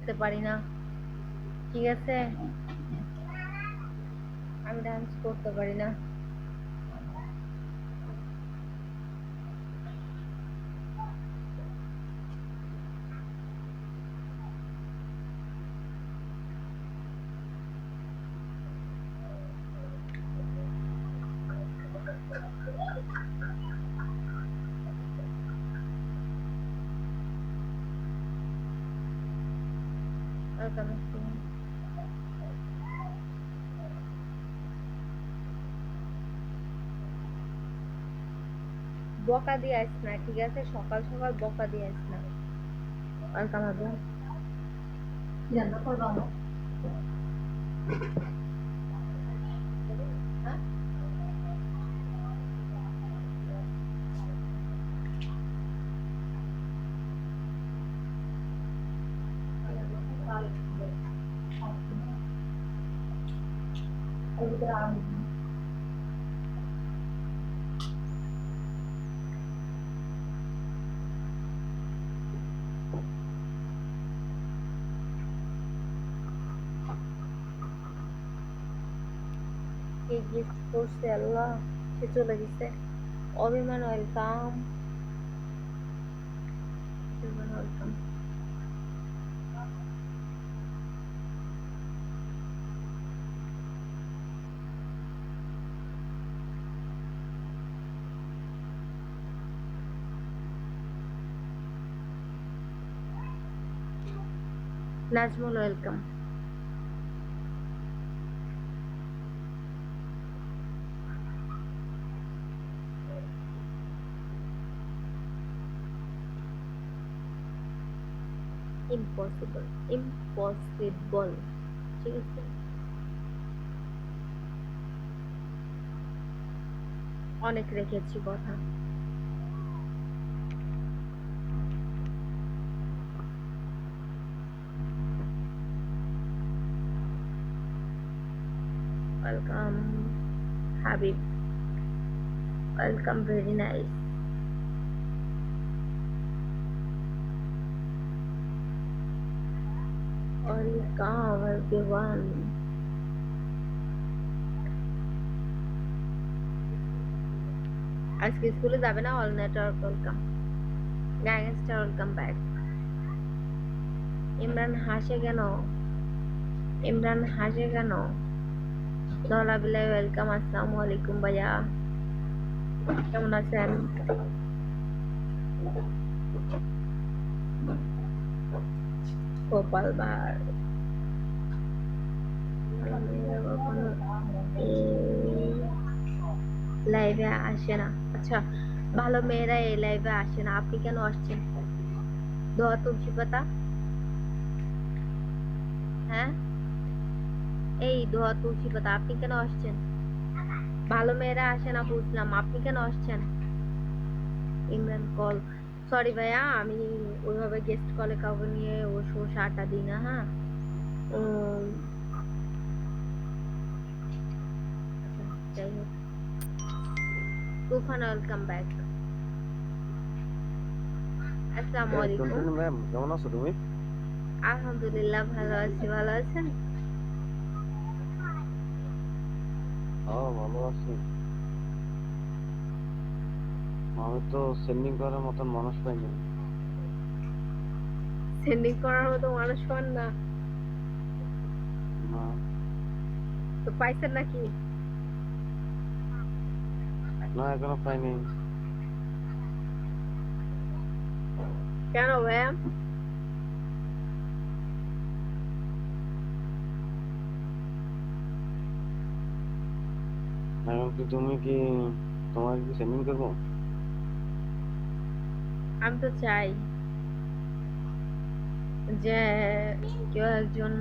করতে পারি না, ঠিক আছে? আমি ডান্স করতে পারি না। বকা দিয়ে আইস না, ঠিক আছে? সকাল সকাল বকা দিয়ে আইস না। ওয়েলকাম আবু। কি রান্না করবো আমার? হ্যাঁ? কে গিফট করছে আল্লাহ, সে চলে গেছে। অভিমান ওয়েলকাম। অভিমান welcome. Nazmul welcome. Impossible, impossible, ঠিক আছে? অনেক রেখেছি কথা। Welcome Habib, welcome, very nice. Welcome everyone. আজকে স্কুলে যাবে না? All network welcome. Gangster welcome back. Imran হাসে কেন? ইমরান হাসে কেন? দলা বিলাই ওয়েলকাম। আসসালামু আলাইকুম ভাইয়া, কেমন আছেন? গোপাল ভার লাইভে আসে না। আচ্ছা, ভালো মেয়েরা এই লাইভে আসে না, আপনি কেন আসছেন? দোয়া তুলসী পাতা। হ্যাঁ, এই দোয়া তুলসী পাতা, আপনি কেন আসছেন? ভালো মেয়েরা আসে না বুঝলাম, আপনি কেন আসছেন? ইমরান কল। সরি ভাইয়া, আমি ওইভাবে গেস্ট কলে কাউকে নিয়ে ও শো আটা দিই না। হ্যাঁ, যাই হোক, তুফান ওয়েলকাম ব্যাক। আসসালামু আলাইকুম। ম্যাম, কেমন আছো তুমি? আলহামদুলিল্লাহ ভালো আছি, ভালো আছেন? ভালো আছি। আমি তো সেন্ডিং করার মতন মানুষ পাইনি। সেন্ডিং করার মতো মানুষ পান না? না, তো পাইছেন নাকি? না এখনো পাইনি। কেন ভাইয়া? এখন কি তুমি কি তোমার কি সেন্ডিং করবো? আমি তো চাই যে কেউ একজন